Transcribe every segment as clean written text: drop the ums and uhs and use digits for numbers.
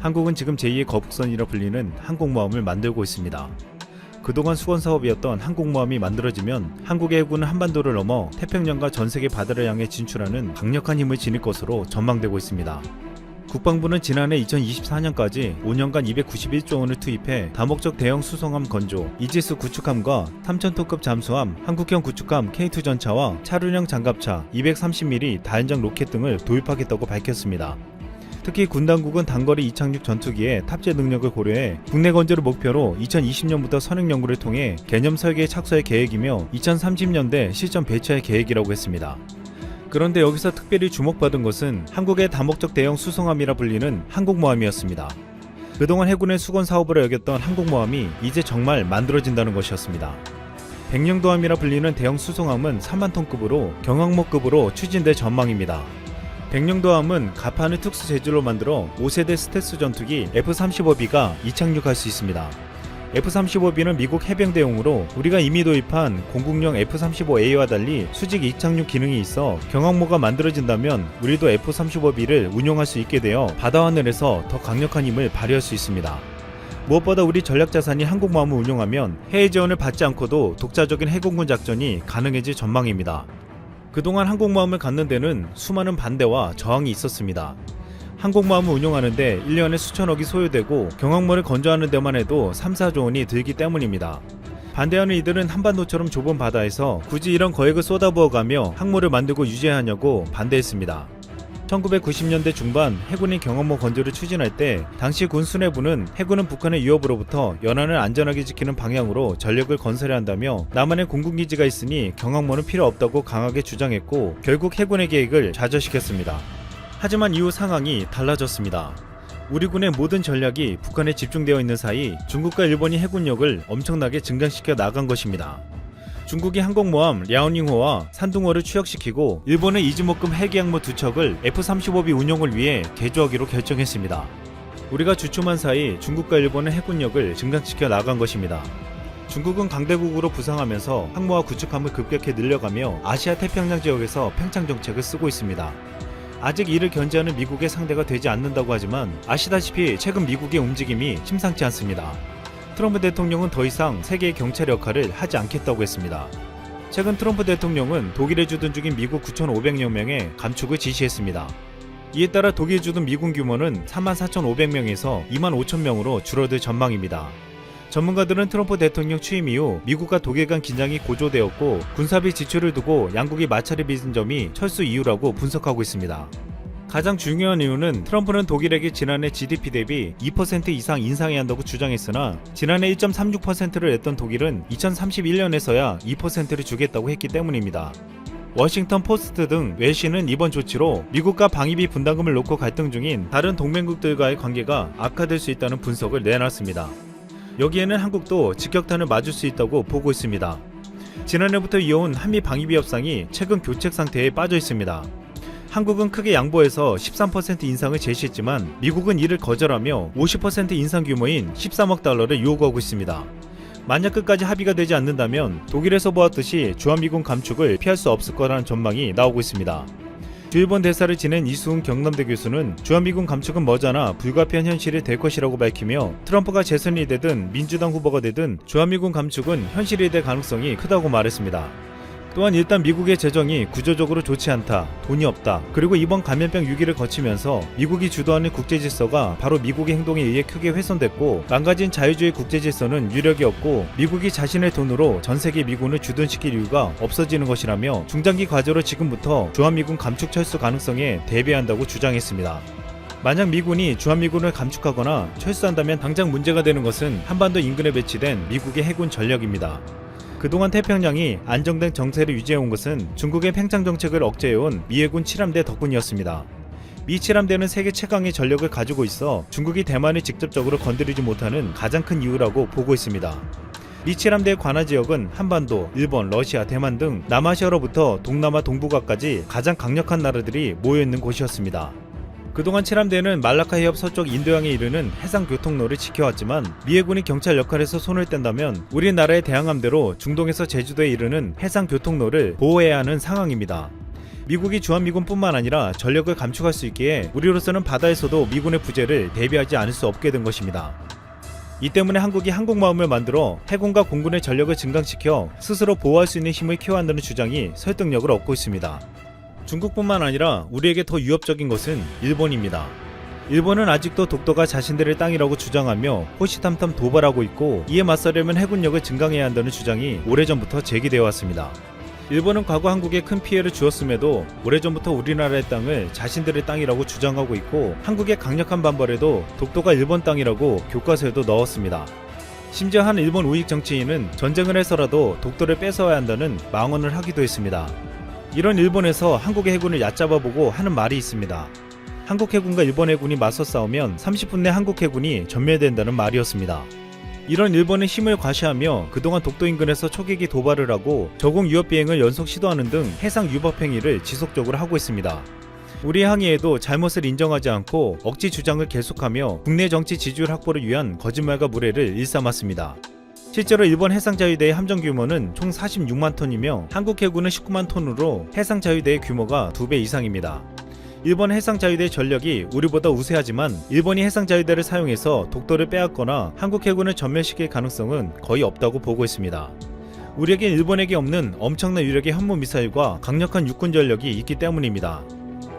한국은 지금 제2의 거북선이라 불리는 항공모함을 만들고 있습니다. 그동안 수건사업이었던 항공모함이 만들어지면 한국의 해군은 한반도를 넘어 태평양과 전세계 바다를 향해 진출하는 강력한 힘을 지닐 것으로 전망되고 있습니다. 국방부는 지난해 2024년까지 5년간 291조 원을 투입해 다목적 대형 수송함 건조, 이지스 구축함과 3,000톤급 잠수함, 한국형 구축함 K2 전차와 차륜형 장갑차, 230mm 다연장 로켓 등을 도입하겠다고 밝혔습니다. 특히 군 당국은 단거리 이착륙 전투기의 탑재 능력을 고려해 국내 건조를 목표로 2020년부터 선행 연구를 통해 개념 설계에 착수할 계획이며 2030년대 실전 배치할 계획이라고 했습니다. 그런데 여기서 특별히 주목받은 것은 한국의 다목적 대형 수송함이라 불리는 항공모함이었습니다. 그동안 해군의 수건 사업으로 여겼던 항공모함이 이제 정말 만들어진다는 것이었습니다. 백령도함이라 불리는 대형 수송함은 3만톤급으로 경항모급으로 추진될 전망입니다. 백령도함은 가판을 특수 재질로 만들어 5세대 스텔스 전투기 F-35B가 이착륙할 수 있습니다. F-35B는 미국 해병대용으로 우리가 이미 도입한 공군용 F-35A와 달리 수직 이착륙 기능이 있어 경항모가 만들어진다면 우리도 F-35B를 운용할 수 있게 되어 바다하늘에서 더 강력한 힘을 발휘할 수 있습니다. 무엇보다 우리 전략자산인 항공모함을 운용하면 해외 지원을 받지 않고도 독자적인 해공군 작전이 가능해질 전망입니다. 그동안 항공모함을 갖는 데는 수많은 반대와 저항이 있었습니다. 항공모함을 운용하는데 1년에 수천억이 소요되고 경항모를 건조하는 데만 해도 3-4조 원이 들기 때문입니다. 반대하는 이들은 한반도처럼 좁은 바다에서 굳이 이런 거액을 쏟아부어가며 항모를 만들고 유지해야 하냐고 반대했습니다. 1990년대 중반 해군이 경항모 건조를 추진할 때 당시 군 수뇌부는 해군은 북한의 위협으로부터 연안을 안전하게 지키는 방향으로 전력을 건설해야 한다며 남한에 공군기지가 있으니 경항모는 필요 없다고 강하게 주장했고 결국 해군의 계획을 좌절시켰습니다. 하지만 이후 상황이 달라졌습니다. 우리 군의 모든 전략이 북한에 집중되어 있는 사이 중국과 일본이 해군력을 엄청나게 증강시켜 나간 것입니다. 중국이 항공모함 랴오닝호와 산둥호를 추격시키고 일본의 이즈모급 헬기항모 2척을 F-35B 운용을 위해 개조하기로 결정했습니다. 우리가 주춤한 사이 중국과 일본은 해군력을 증강시켜 나간 것입니다. 중국은 강대국으로 부상하면서 항모와 구축함을 급격히 늘려가며 아시아 태평양 지역에서 팽창 정책을 쓰고 있습니다. 아직 이를 견제하는 미국의 상대가 되지 않는다고 하지만 아시다시피 최근 미국의 움직임이 심상치 않습니다. 트럼프 대통령은 더 이상 세계의 경찰 역할을 하지 않겠다고 했습니다. 최근 트럼프 대통령은 독일에 주둔 중인 미국 9,500여 명의 감축을 지시했습니다. 이에 따라 독일 주둔 미군 규모는 34,500명에서 25,000명으로 줄어들 전망입니다. 전문가들은 트럼프 대통령 취임 이후 미국과 독일 간 긴장이 고조되었고 군사비 지출을 두고 양국이 마찰을 빚은 점이 철수 이유라고 분석하고 있습니다. 가장 중요한 이유는 트럼프는 독일에게 지난해 GDP 대비 2% 이상 인상해야 한다고 주장했으나 지난해 1.36%를 냈던 독일은 2031년에서야 2%를 주겠다고 했기 때문입니다. 워싱턴 포스트 등 외신은 이번 조치로 미국과 방위비 분담금을 놓고 갈등 중인 다른 동맹국들과의 관계가 악화될 수 있다는 분석을 내놨습니다. 여기에는 한국도 직격탄을 맞을 수 있다고 보고 있습니다. 지난해부터 이어온 한미 방위비 협상이 최근 교책 상태에 빠져 있습니다. 한국은 크게 양보해서 13% 인상을 제시했지만 미국은 이를 거절하며 50% 인상 규모인 13억 달러를 요구하고 있습니다. 만약 끝까지 합의가 되지 않는다면 독일에서 보았듯이 주한미군 감축을 피할 수 없을 거라는 전망이 나오고 있습니다. 주일본 대사를 지낸 이수훈 경남대 교수는 주한미군 감축은 머지않아 불가피한 현실이 될 것이라고 밝히며 트럼프가 재선이 되든 민주당 후보가 되든 주한미군 감축은 현실이 될 가능성이 크다고 말했습니다. 또한 일단 미국의 재정이 구조적으로 좋지 않다, 돈이 없다, 그리고 이번 감염병 위기를 거치면서 미국이 주도하는 국제질서가 바로 미국의 행동에 의해 크게 훼손됐고 망가진 자유주의 국제질서는 유력이 없고 미국이 자신의 돈으로 전세계 미군을 주둔시킬 이유가 없어지는 것이라며 중장기 과제로 지금부터 주한미군 감축 철수 가능성에 대비한다고 주장했습니다. 만약 미군이 주한미군을 감축하거나 철수한다면 당장 문제가 되는 것은 한반도 인근에 배치된 미국의 해군 전력입니다. 그동안 태평양이 안정된 정세를 유지해온 것은 중국의 팽창 정책을 억제해온 미해군 7함대 덕분이었습니다. 미 7함대는 세계 최강의 전력을 가지고 있어 중국이 대만을 직접적으로 건드리지 못하는 가장 큰 이유라고 보고 있습니다. 미 7함대의 관할 지역은 한반도, 일본, 러시아, 대만 등 남아시아로부터 동남아 동북아까지 가장 강력한 나라들이 모여있는 곳이었습니다. 그동안 7함대는 말라카 해협 서쪽 인도양에 이르는 해상 교통로를 지켜왔지만 미해군이 경찰 역할에서 손을 뗀다면 우리나라의 대항함대로 중동에서 제주도에 이르는 해상 교통로를 보호해야 하는 상황입니다. 미국이 주한미군뿐만 아니라 전력을 감축할 수 있기에 우리로서는 바다에서도 미군의 부재를 대비하지 않을 수 없게 된 것입니다. 이 때문에 한국이 항공모함을 만들어 해군과 공군의 전력을 증강시켜 스스로 보호할 수 있는 힘을 키워한다는 주장이 설득력을 얻고 있습니다. 중국뿐만 아니라 우리에게 더 위협적인 것은 일본입니다. 일본은 아직도 독도가 자신들의 땅이라고 주장하며 호시탐탐 도발하고 있고, 이에 맞서려면 해군력을 증강해야 한다는 주장이 오래전부터 제기되어 왔습니다. 일본은 과거 한국에 큰 피해를 주었음에도 오래전부터 우리나라의 땅을 자신들의 땅이라고 주장하고 있고, 한국의 강력한 반발에도 독도가 일본 땅이라고 교과서에도 넣었습니다. 심지어 한 일본 우익 정치인은 전쟁을 해서라도 독도를 뺏어야 한다는 망언을 하기도 했습니다. 이런 일본에서 한국의 해군을 얕잡아보고 하는 말이 있습니다. 한국 해군과 일본 해군이 맞서 싸우면 30분 내 한국 해군이 전멸된다는 말이었습니다. 이런 일본의 힘을 과시하며 그동안 독도 인근에서 초계기 도발을 하고 저공 위협 비행을 연속 시도하는 등 해상 위법 행위를 지속적으로 하고 있습니다. 우리의 항의에도 잘못을 인정하지 않고 억지 주장을 계속하며 국내 정치 지지율 확보를 위한 거짓말과 무례를 일삼았습니다. 실제로 일본 해상자위대의 함정 규모는 총 46만 톤이며 한국 해군은 19만 톤으로 해상자위대의 규모가 2배 이상입니다. 일본 해상자위대의 전력이 우리보다 우세하지만 일본이 해상자위대를 사용해서 독도를 빼앗거나 한국 해군을 전멸시킬 가능성은 거의 없다고 보고 있습니다. 우리에게 일본에게 없는 엄청난 유력의 현무미사일과 강력한 육군 전력이 있기 때문입니다.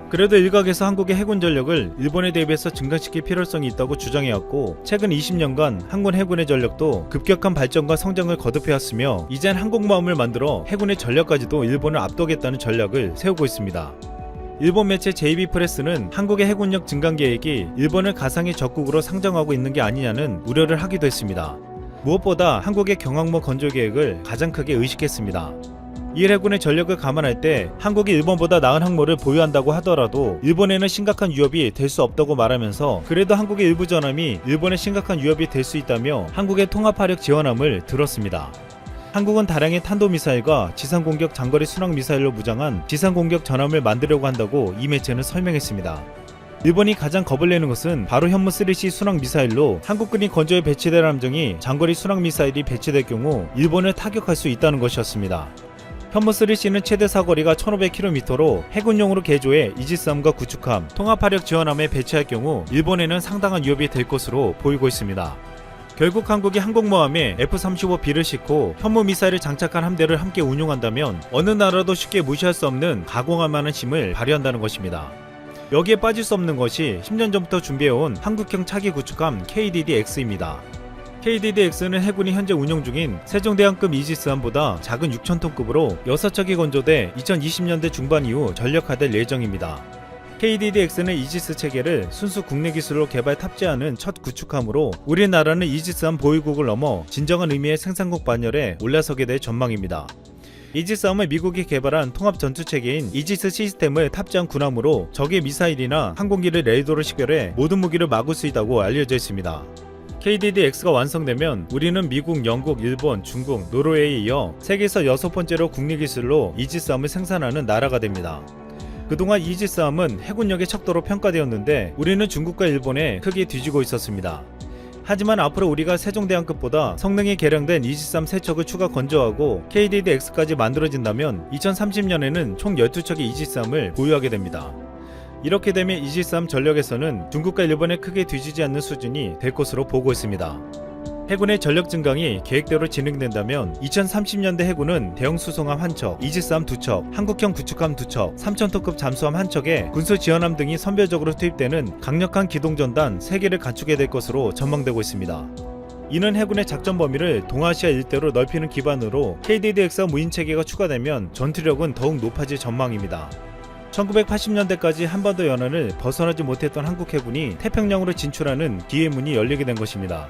그래도 일각에서 한국의 해군 전력을 일본에 대비해서 증강시킬 필요성이 있다고 주장해왔고, 최근 20년간 한국 해군의 전력도 급격한 발전과 성장을 거듭해왔으며 이젠 항공모함을 만들어 해군의 전력까지도 일본을 압도하겠다는 전략을 세우고 있습니다. 일본 매체 JB 프레스는 한국의 해군력 증강 계획이 일본을 가상의 적국으로 상정하고 있는 게 아니냐는 우려를 하기도 했습니다. 무엇보다 한국의 경항모 건조 계획을 가장 크게 의식했습니다. 이 해군의 전력을 감안할 때 한국이 일본보다 나은 항모를 보유한다고 하더라도 일본에는 심각한 위협이 될 수 없다고 말하면서, 그래도 한국의 일부 전함이 일본에 심각한 위협이 될 수 있다며 한국의 통합화력 지원함을 들었습니다. 한국은 다량의 탄도미사일과 지상공격 장거리 순항미사일로 무장한 지상공격 전함을 만들려고 한다고 이 매체는 설명했습니다. 일본이 가장 겁을 내는 것은 바로 현무 3C 순항미사일로 한국군이 건조에 배치될 함정이 장거리 순항미사일이 배치될 경우 일본을 타격할 수 있다는 것이었습니다. 현무 3C는 최대 사거리가 1500km로 해군용으로 개조해 이지스함과 구축함, 통합화력 지원함에 배치할 경우 일본에는 상당한 위협이 될 것으로 보이고 있습니다. 결국 한국이 항공모함에 F-35B를 싣고 현무미사일을 장착한 함대를 함께 운용한다면 어느 나라도 쉽게 무시할 수 없는 가공할 만한 힘을 발휘한다는 것입니다. 여기에 빠질 수 없는 것이 10년 전부터 준비해온 한국형 차기 구축함 KDD-X입니다. KDD-X는 해군이 현재 운용 중인 세종대왕급 이지스함보다 작은 6,000톤급으로 6척이 건조돼 2020년대 중반 이후 전력화될 예정입니다. KDD-X는 이지스 체계를 순수 국내 기술로 개발 탑재하는 첫 구축함으로 우리나라는 이지스함 보유국을 넘어 진정한 의미의 생산국 반열에 올라서게 될 전망입니다. 이지스함은 미국이 개발한 통합 전투 체계인 이지스 시스템을 탑재한 군함으로 적의 미사일이나 항공기를 레이더로 식별해 모든 무기를 막을 수 있다고 알려져 있습니다. KDD-X가 완성되면 우리는 미국, 영국, 일본, 중국, 노르웨이에 이어 세계에서 6번째로 국내 기술로 이지스함을 생산하는 나라가 됩니다. 그동안 이지스함은 해군력의 척도로 평가되었는데 우리는 중국과 일본에 크게 뒤지고 있었습니다. 하지만 앞으로 우리가 세종대왕급보다 성능이 개량된 이지스함 3척을 추가 건조하고 KDD-X까지 만들어진다면 2030년에는 총 12척의 이지스함을 보유하게 됩니다. 이렇게 되면 이지스함 전력에서는 중국과 일본에 크게 뒤지지 않는 수준이 될 것으로 보고 있습니다. 해군의 전력 증강이 계획대로 진행된다면 2030년대 해군은 대형 수송함 1척, 이지스함 2척, 한국형 구축함 2척, 3,000톤급 잠수함 1척에 군수 지원함 등이 선별적으로 투입되는 강력한 기동전단 3개를 갖추게 될 것으로 전망되고 있습니다. 이는 해군의 작전 범위를 동아시아 일대로 넓히는 기반으로 KDD-X와 무인체계가 추가되면 전투력은 더욱 높아질 전망입니다. 1980년대까지 한반도 연안을 벗어나지 못했던 한국 해군이 태평양으로 진출하는 기회의 문이 열리게 된 것입니다.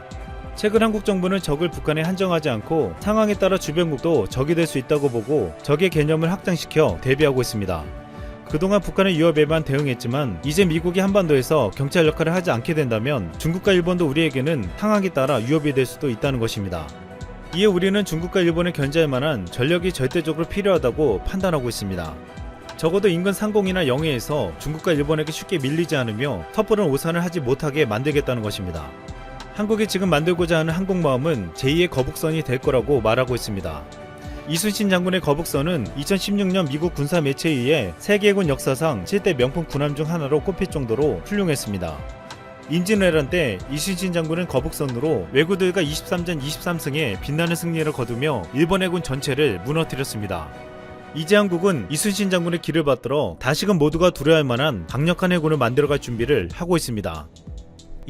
최근 한국 정부는 적을 북한에 한정하지 않고 상황에 따라 주변국도 적이 될 수 있다고 보고 적의 개념을 확장시켜 대비하고 있습니다. 그동안 북한의 위협에만 대응했지만 이제 미국이 한반도에서 경찰 역할을 하지 않게 된다면 중국과 일본도 우리에게는 상황에 따라 위협이 될 수도 있다는 것입니다. 이에 우리는 중국과 일본을 견제할 만한 전력이 절대적으로 필요하다고 판단하고 있습니다. 적어도 인근 상공이나 영해에서 중국과 일본에게 쉽게 밀리지 않으며 섣부른 오산을 하지 못하게 만들겠다는 것입니다. 한국이 지금 만들고자 하는 항공모함은 제2의 거북선이 될 거라고 말하고 있습니다. 이순신 장군의 거북선은 2016년 미국 군사 매체에 의해 세계군 역사상 7대 명품 군함 중 하나로 꼽힐 정도로 훌륭했습니다. 임진왜란 때 이순신 장군은 거북선으로 왜구들과 23전 23승에 빛나는 승리를 거두며 일본 해군 전체를 무너뜨렸습니다. 이제 한국은 이순신 장군의 길을 받들어 다시금 모두가 두려워할 만한 강력한 해군을 만들어갈 준비를 하고 있습니다.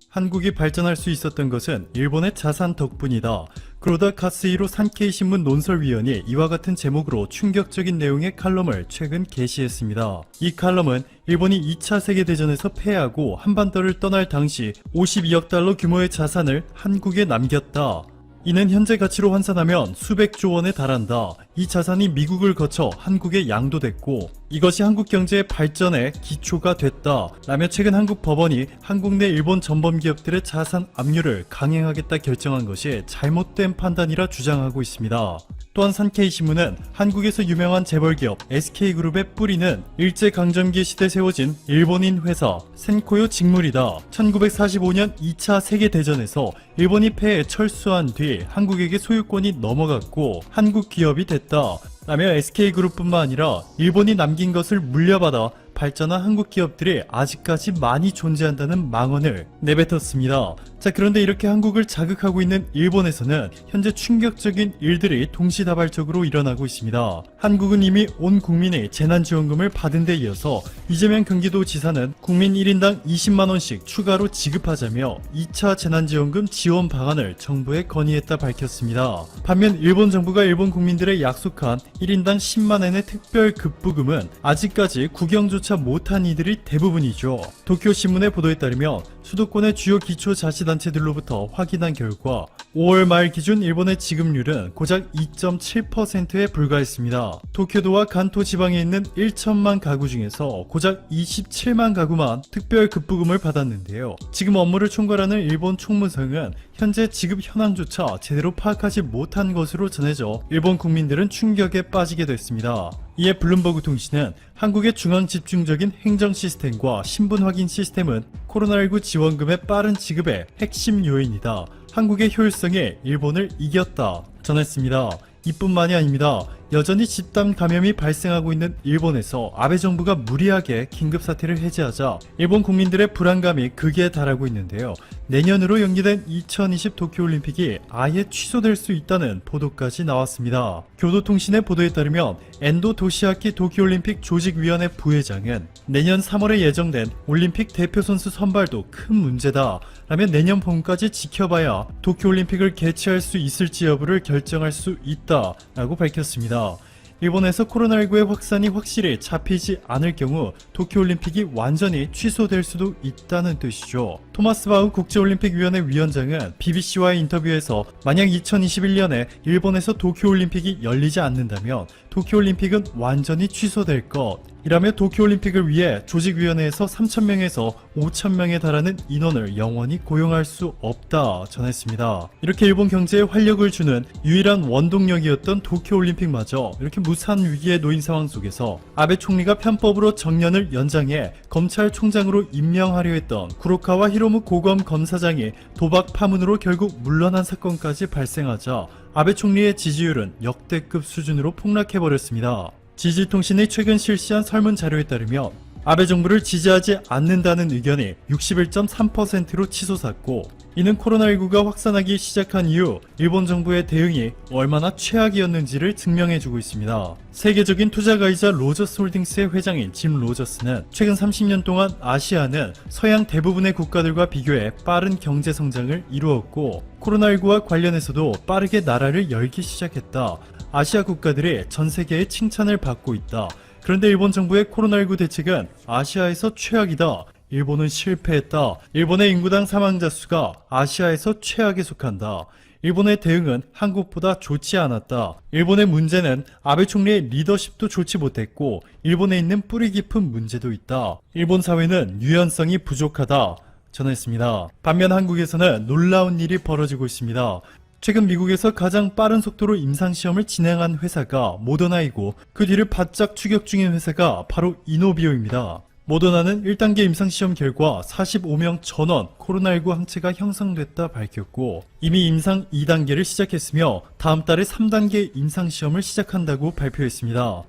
한국이 발전할 수 있었던 것은 일본의 자산 덕분이다. 그러다 카스히로 산케이 신문 논설위원이 이와 같은 제목으로 충격적인 내용의 칼럼을 최근 게시했습니다. 이 칼럼은 일본이 2차 세계대전에서 패하고 한반도를 떠날 당시 52억 달러 규모의 자산을 한국에 남겼다. 이는 현재 가치로 환산하면 수백조 원에 달한다. 이 자산이 미국을 거쳐 한국에 양도됐고 이것이 한국 경제의 발전의 기초가 됐다. 라며 최근 한국 법원이 한국 내 일본 전범 기업들의 자산 압류를 강행하겠다 결정한 것이 잘못된 판단이라 주장하고 있습니다. 또한 산케이 신문은 한국에서 유명한 재벌기업 SK그룹의 뿌리는 일제강점기 시대 세워진 일본인 회사 센코요 직물이다. 1945년 2차 세계대전에서 일본이 패해 철수한 뒤 한국에게 소유권이 넘어갔고 한국 기업이 됐다. 라며 SK그룹뿐만 아니라 일본이 남긴 것을 물려받아 발전한 한국 기업들이 아직까지 많이 존재한다는 망언을 내뱉었습니다. 자, 그런데 이렇게 한국을 자극하고 있는 일본에서는 현재 충격적인 일들이 동시다발적으로 일어나고 있습니다. 한국은 이미 온 국민이 재난지원금을 받은 데 이어서 이재명 경기도지사는 국민 1인당 20만원씩 추가로 지급하자며 2차 재난지원금 지원 방안을 정부에 건의했다 밝혔습니다. 반면 일본 정부가 일본 국민들의 약속한 1인당 10만엔의 특별 급부금은 아직까지 구경조차 못한 이들이 대부분이죠. 도쿄신문의 보도에 따르면 수도권의 주요 기초자치단체들로부터 확인한 결과 5월 말 기준 일본의 지급률은 고작 2.7%에 불과했습니다. 도쿄도와 간토 지방에 있는 1천만 가구 중에서 고작 27만 가구만 특별 급부금을 받았는데요. 지금 업무를 총괄하는 일본 총무성은 현재 지급 현황조차 제대로 파악하지 못한 것으로 전해져 일본 국민들은 충격에 빠지게 됐습니다. 이에 블룸버그 통신은 한국의 중앙 집중적인 행정 시스템과 신분 확인 시스템은 코로나19 지원금의 빠른 지급의 핵심 요인이다. 한국의 효율성에 일본을 이겼다 전했습니다. 이뿐만이 아닙니다. 여전히 집단 감염이 발생하고 있는 일본에서 아베 정부가 무리하게 긴급사태를 해제하자 일본 국민들의 불안감이 극에 달하고 있는데요. 내년으로 연기된 2020 도쿄올림픽이 아예 취소될 수 있다는 보도까지 나왔습니다. 교도통신의 보도에 따르면 엔도 도시아키 도쿄올림픽 조직위원회 부회장은 내년 3월에 예정된 올림픽 대표 선수 선발도 큰 문제다 라며 내년 봄까지 지켜봐야 도쿄올림픽을 개최할 수 있을지 여부를 결정할 수 있다 라고 밝혔습니다. 일본에서 코로나19의 확산이 확실히 잡히지 않을 경우 도쿄올림픽이 완전히 취소될 수도 있다는 뜻이죠. 토마스 바흐 국제올림픽위원회 위원장은 BBC와의 인터뷰에서 만약 2021년에 일본에서 도쿄올림픽이 열리지 않는다면 도쿄올림픽은 완전히 취소될 것 이라며 도쿄올림픽을 위해 조직위원회에서 3,000명에서 5,000명에 달하는 인원을 영원히 고용할 수 없다 전했습니다. 이렇게 일본 경제에 활력을 주는 유일한 원동력이었던 도쿄올림픽마저 이렇게 무산 위기에 놓인 상황 속에서 아베 총리가 편법으로 정년을 연장해 검찰총장으로 임명하려 했던 구로카와 히로무 고검 검사장이 도박 파문으로 결국 물러난 사건까지 발생하자 아베 총리의 지지율은 역대급 수준으로 폭락해버렸습니다. 지지통신이 최근 실시한 설문자료에 따르면 아베 정부를 지지하지 않는다는 의견이 61.3%로 치솟았고 이는 코로나19가 확산하기 시작한 이후 일본 정부의 대응이 얼마나 최악이었는지를 증명해주고 있습니다. 세계적인 투자가이자 로저스 홀딩스의 회장인 짐 로저스는 최근 30년 동안 아시아는 서양 대부분의 국가들과 비교해 빠른 경제 성장을 이루었고 코로나19와 관련해서도 빠르게 나라를 열기 시작했다. 아시아 국가들이 전 세계의 칭찬을 받고 있다. 그런데 일본 정부의 코로나19 대책은 아시아에서 최악이다. 일본은 실패했다. 일본의 인구당 사망자 수가 아시아에서 최악에 속한다. 일본의 대응은 한국보다 좋지 않았다. 일본의 문제는 아베 총리의 리더십도 좋지 못했고 일본에 있는 뿌리 깊은 문제도 있다. 일본 사회는 유연성이 부족하다 전했습니다. 반면 한국에서는 놀라운 일이 벌어지고 있습니다. 최근 미국에서 가장 빠른 속도로 임상시험을 진행한 회사가 모더나이고 그 뒤를 바짝 추격 중인 회사가 바로 이노비오입니다. 모더나는 1단계 임상시험 결과 45명 전원 코로나19 항체가 형성됐다 밝혔고 이미 임상 2단계를 시작했으며 다음 달에 3단계 임상시험을 시작한다고 발표했습니다.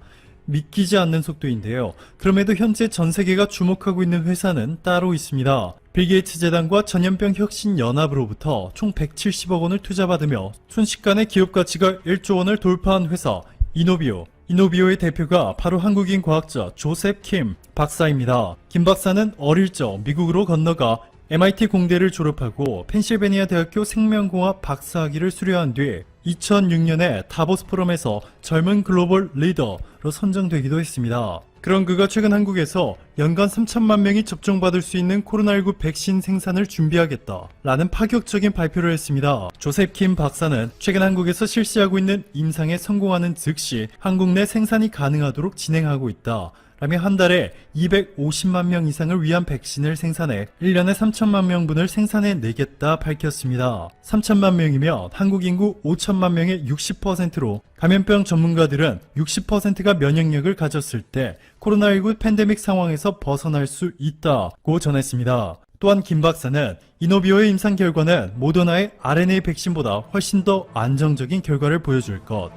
믿기지 않는 속도인데요. 그럼에도 현재 전 세계가 주목하고 있는 회사는 따로 있습니다. 빌 게이츠 재단과 전염병 혁신 연합으로부터 총 170억 원을 투자받으며 순식간에 기업 가치가 1조 원을 돌파한 회사 이노비오. 이노비오의 대표가 바로 한국인 과학자 조셉 킴 박사입니다. 김 박사는 어릴 적 미국으로 건너가 MIT 공대를 졸업하고 펜실베니아 대학교 생명공학 박사학위를 수료한 뒤 2006년에 다보스 포럼에서 젊은 글로벌 리더로 선정되기도 했습니다. 그런 그가 최근 한국에서 연간 3천만 명이 접종받을 수 있는 코로나19 백신 생산을 준비하겠다라는 파격적인 발표를 했습니다. 조셉 킴 박사는 최근 한국에서 실시하고 있는 임상에 성공하는 즉시 한국 내 생산이 가능하도록 진행하고 있다. 라며 한 달에 250만 명 이상을 위한 백신을 생산해 1년에 3천만 명분을 생산해 내겠다 밝혔습니다. 3천만 명이면 한국 인구 5천만 명의 60%로 감염병 전문가들은 60%가 면역력을 가졌을 때 코로나19 팬데믹 상황에서 벗어날 수 있다고 전했습니다. 또한 김 박사는 이노비오의 임상 결과는 모더나의 RNA 백신보다 훨씬 더 안정적인 결과를 보여줄 것,